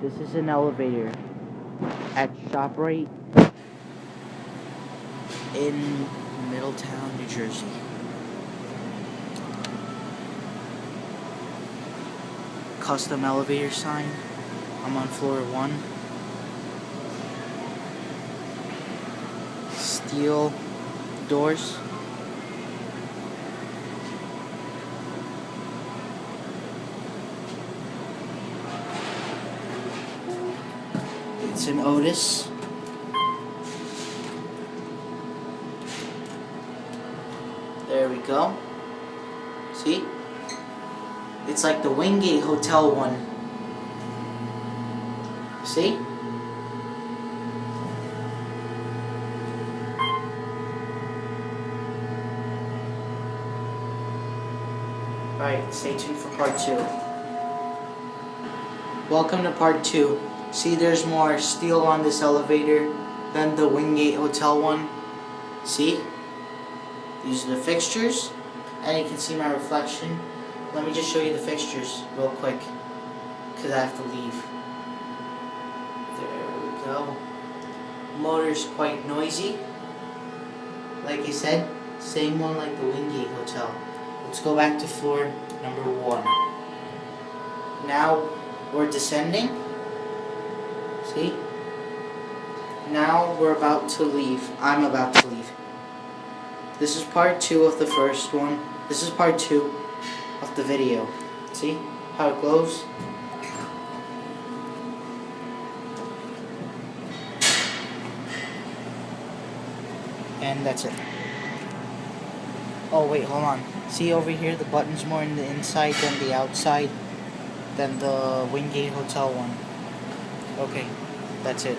This is an elevator at ShopRite in Middletown, New Jersey. Custom elevator sign. I'm on floor 1. Steel doors. It's an Otis. There we go. See? It's like the Wingate Hotel one. See? Alright, stay tuned for part 2. Welcome to part 2. See, there's more steel on this elevator than the Wingate Hotel one. See? These are the fixtures, and you can see my reflection. Let me just show you the fixtures real quick, because I have to leave. There we go. Motor's quite noisy. Like I said, same one like the Wingate Hotel. Let's go back to floor number 1. Now we're descending. See? Now we're about to leave. I'm about to leave. This is part 2 of the first one. This is part 2 of the video. See how it glows? And that's it. Oh wait, hold on. See over here, the button's more in the inside than the outside than the Wingate Hotel one. Okay, that's it.